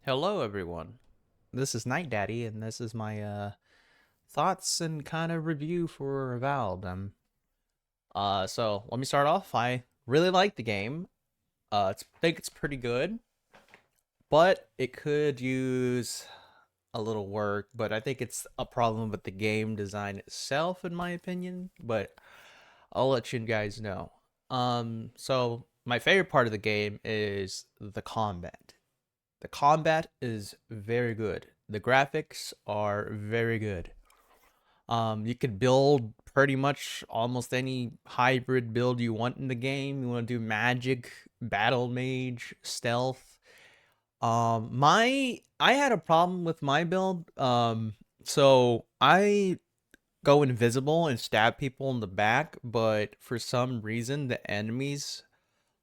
Hello, everyone. This is Night Daddy, and this is my thoughts and kind of review for Avowed. So let me start off. I really like the game. Think it's pretty good, but it could use a little work. But I think it's a problem with the game design itself, in my opinion. But I'll let you guys know. So my favorite part of the game is the combat. The combat is very good. The graphics are very good. You could build pretty much almost any hybrid build you want in the game. You want to do magic, battle mage, stealth. I had a problem with my build. So I go invisible and stab people in the back, but for some reason the enemies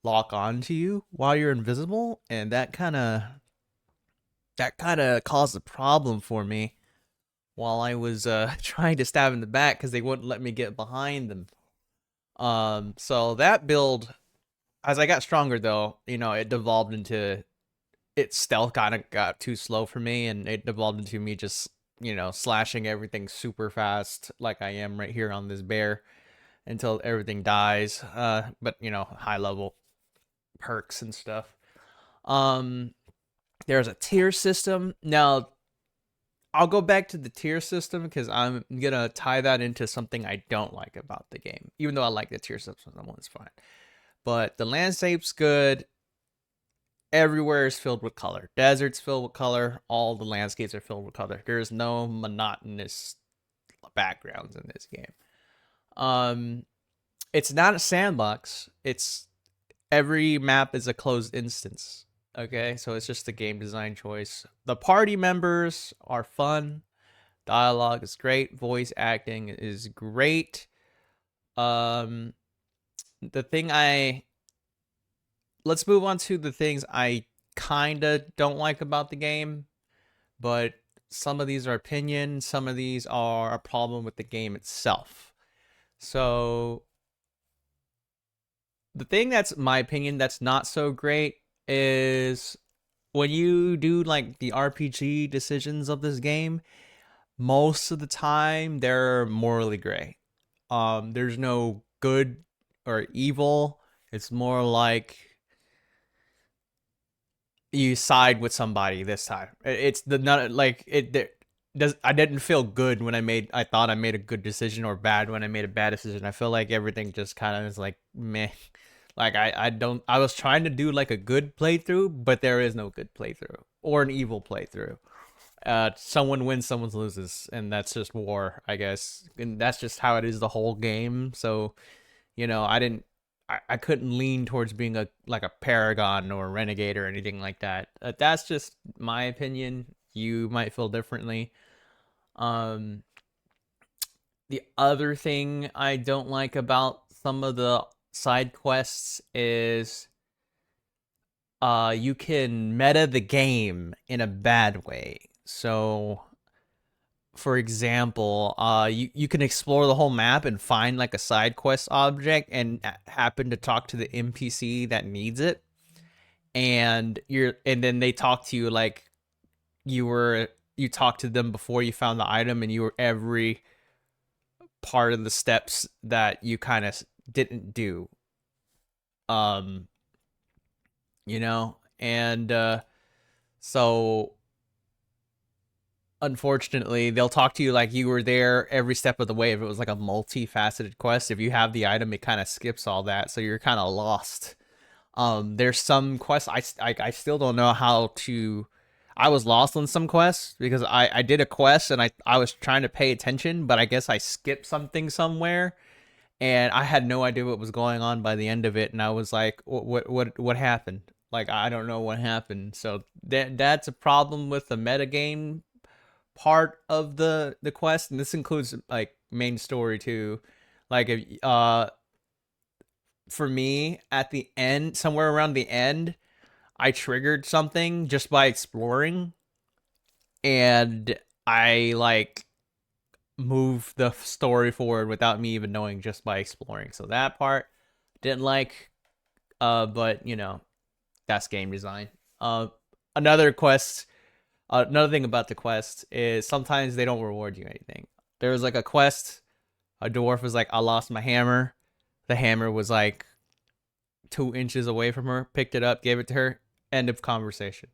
lock onto you while you're invisible, and that kind of caused a problem for me while I was trying to stab in the back because they wouldn't let me get behind them. So that build, as I got stronger though, it devolved into its stealth kind of got too slow for me, and it devolved into me just slashing everything super fast like I am right here on this bear until everything dies. But high level perks and stuff. Um, there's a tier system now. I'll go back to the tier system because I'm gonna tie that into something I don't like about the game. Even though I like the tier system, that one's fine. But the landscape's good. Everywhere is filled with color. Desert's filled with color. All the landscapes are filled with color. There's no monotonous backgrounds in this game. Um, it's not a sandbox. It's every map is a closed instance. Okay, so it's just a game design choice. The party members are fun. Dialogue is great. Voice acting is great. Um, the thing I let's move on to the things I kind of don't like about the game, but some of these are opinion, some of these are a problem with the game itself. So the thing that's my opinion that's not so great is when you do like the RPG decisions of this game, most of the time they're morally gray. There's no good or evil. It's more like you side with somebody this time. It's the not like it does. I didn't feel good when I thought I made a good decision, or bad when I made a bad decision. I feel like everything just kind of is like meh. Like I don't. I was trying to do like a good playthrough, but there is no good playthrough or an evil playthrough. Someone wins, someone loses, and that's just war, I guess. And that's just how it is the whole game. So, I didn't I couldn't lean towards being a paragon or a renegade or anything like that. That's just my opinion. You might feel differently. Um, the other thing I don't like about some of the side quests is you can meta the game in a bad way. So for example, you can explore the whole map and find like a side quest object and happen to talk to the NPC that needs it, and then they talk to you like you talked to them before you found the item, and you were every part of the steps that you kind of didn't do. Um, and so unfortunately, they'll talk to you like you were there every step of the way. If it was like a multifaceted quest, if you have the item, it kind of skips all that, so you're kind of lost. There's some quests I still don't know how to. I was lost on some quests because I did a quest and I was trying to pay attention, but I guess I skipped something somewhere, and I had no idea what was going on by the end of it, and I was like, what happened? Like I don't know what happened. So that's a problem with the metagame part of the quest, and this includes like main story too. Like if for me at the end, somewhere around the end, I triggered something just by exploring, and I like move the story forward without me even knowing, just by exploring. So that part didn't like, but that's game design. Uh, Another quest. Another thing about the quest is sometimes they don't reward you anything. There was like a quest, a dwarf was like, I lost my hammer. The hammer was like 2 inches away from her, picked it up, gave it to her, end of conversation.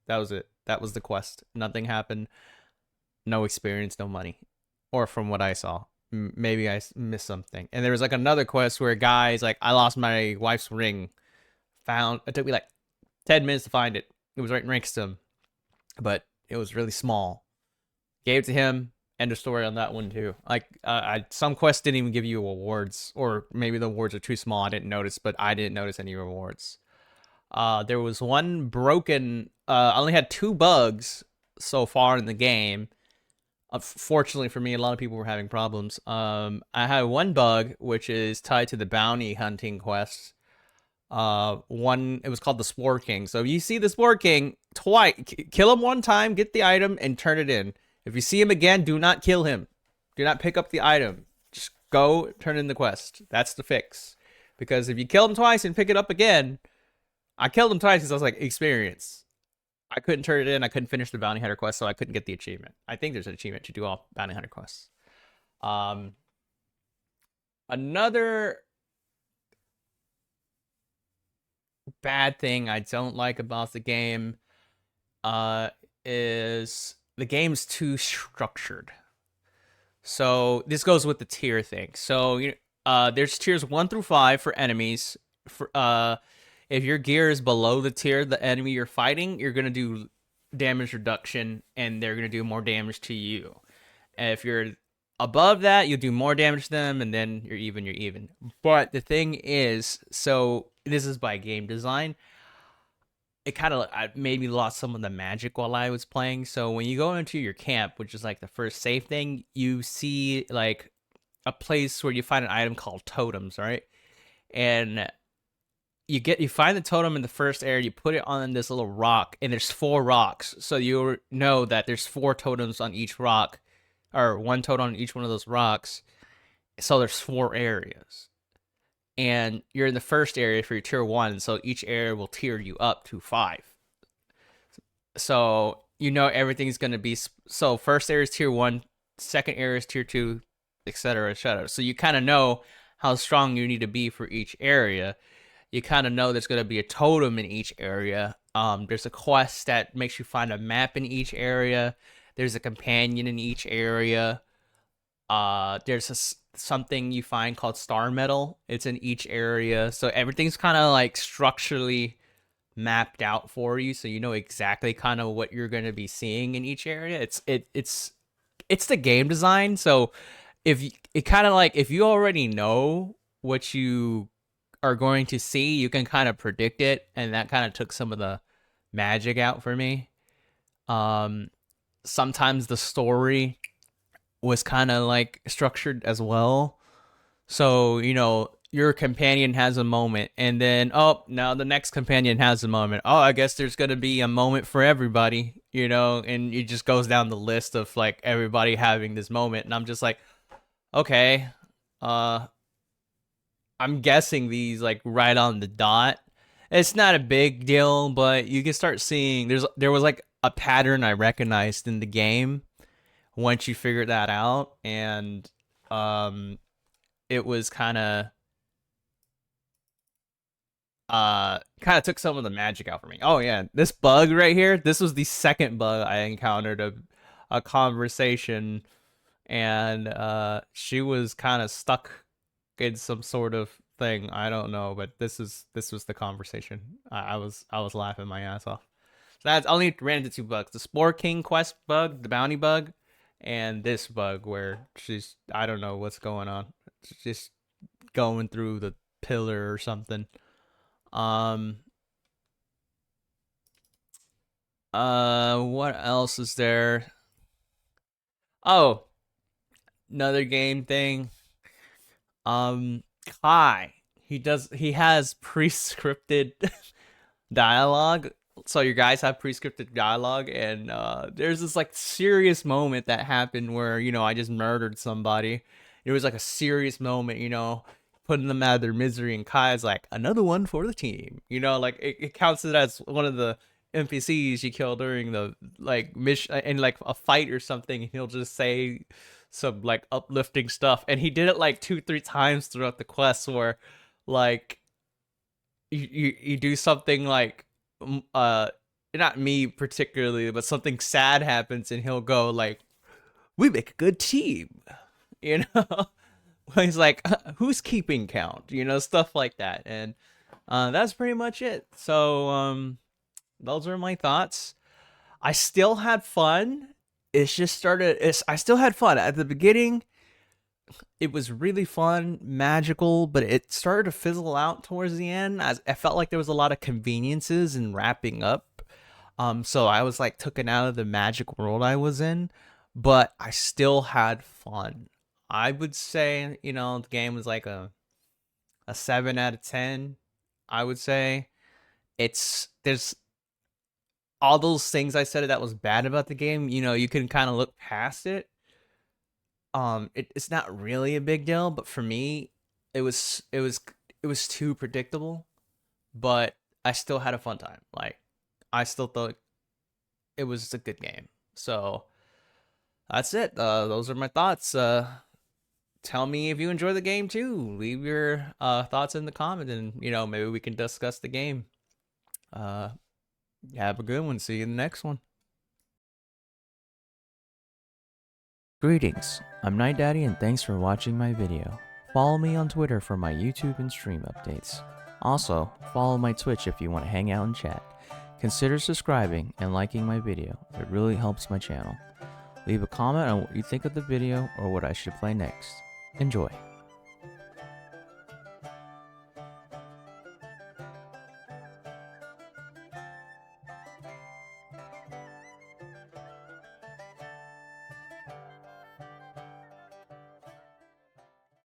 That was it. That was the quest. Nothing happened. No experience, no money. Or from what I saw. Maybe I missed something. And there was like another quest where a guy's like, I lost my wife's ring. Found it took me like 10 minutes to find it. It was right next to him. But it was really small. Gave it to him. End of story on that one too. Like some quests didn't even give you awards, or maybe the awards are too small. I didn't notice, but I didn't notice any rewards. There was one broken. I only had 2 bugs so far in the game. Fortunately for me, a lot of people were having problems. I had one bug which is tied to the bounty hunting quest. One it was called the Spore King. So if you see the Spore King twice, kill him one time, get the item, and turn it in. If you see him again, do not kill him. Do not pick up the item. Just go turn in the quest. That's the fix. Because if you kill him twice and pick it up again, I killed him twice because I was like, experience. I couldn't turn it in. I couldn't finish the bounty hunter quest, so I couldn't get the achievement. I think there's an achievement to do all bounty hunter quests. Another bad thing I don't like about the game is the game's too structured. So this goes with the tier thing. So there's tiers 1 through 5 for enemies. For if your gear is below the tier the enemy you're fighting, you're gonna do damage reduction, and they're gonna do more damage to you. And if you're above that, you'll do more damage to them, and then you're even. You're even. But the thing is, so this is by game design. It kind of made me lost some of the magic while I was playing. So when you go into your camp, which is like the first safe thing, you see like a place where you find an item called totems, right? And you find the totem in the first area, you put it on this little rock, and there's 4 rocks. So you know that there's 4 totems on each rock, or 1 totem on each one of those rocks. So there's 4 areas. And you're in the first area for your tier 1, so each area will tier you up to 5. So you know everything's going to be, so first area is tier 1, second area is tier 2, etc., etc. So you kind of know how strong you need to be for each area. You kind of know there's going to be a totem in each area. There's a quest that makes you find a map in each area. There's a companion in each area. There's something you find called star metal. It's in each area. So everything's kind of like structurally mapped out for you, so you know exactly kind of what you're going to be seeing in each area. It's the game design. So if you already know what you are going to see, you can kind of predict it, and that kind of took some of the magic out for me. Sometimes the story was kind of like structured as well. So, your companion has a moment, and then, oh, now the next companion has a moment. Oh, I guess there's going to be a moment for everybody, and it just goes down the list of like everybody having this moment. And I'm just like, okay, I'm guessing these like right on the dot. It's not a big deal, but you can start seeing there was like a pattern I recognized in the game once you figure that out, and it was kind of took some of the magic out for me. Oh yeah, this bug right here, this was the second bug I encountered, a conversation, and she was kind of stuck in some sort of thing. I don't know, but this was the conversation. I was laughing my ass off. So that's only ran into 2 bugs: the Spore King quest bug, the bounty bug, and this bug where I don't know what's going on. She's just going through the pillar or something. What else is there? Oh, another game thing. Kai. He has pre-scripted dialogue. So your guys have pre-scripted dialogue, and there's this like serious moment that happened where I just murdered somebody. It was like a serious moment, putting them out of their misery, and Kai's like, another one for the team. Like it counts it as one of the NPCs you kill during the like mission in like a fight or something, and he'll just say some like uplifting stuff. And he did it like 2-3 times throughout the quest where like you do something like not me particularly, but something sad happens and he'll go like, we make a good team, you know. He's like, who's keeping count, you know, stuff like that. And that's pretty much it. So those are my thoughts. I still had fun. I still had fun at the beginning. It was really fun, magical, but it started to fizzle out towards the end. As I felt like there was a lot of conveniences in wrapping up. So I was like taken out of the magic world I was in, but I still had fun. I would say, you know, the game was like a 7 out of 10. I would say there's all those things I said that was bad about the game. You know, you can kind of look past it. It's not really a big deal, but for me, it was too predictable. But I still had a fun time. Like, I still thought it was a good game. So that's it. Those are my thoughts. Tell me if you enjoy the game too. Leave your thoughts in the comments, and you know, maybe we can discuss the game. Uh, have a good one. See you in the next one. Greetings, I'm Night Daddy and thanks for watching my video. Follow me on Twitter for my YouTube and stream updates. Also, follow my Twitch if you want to hang out and chat. Consider subscribing and liking my video, it really helps my channel. Leave a comment on what you think of the video or what I should play next. Enjoy!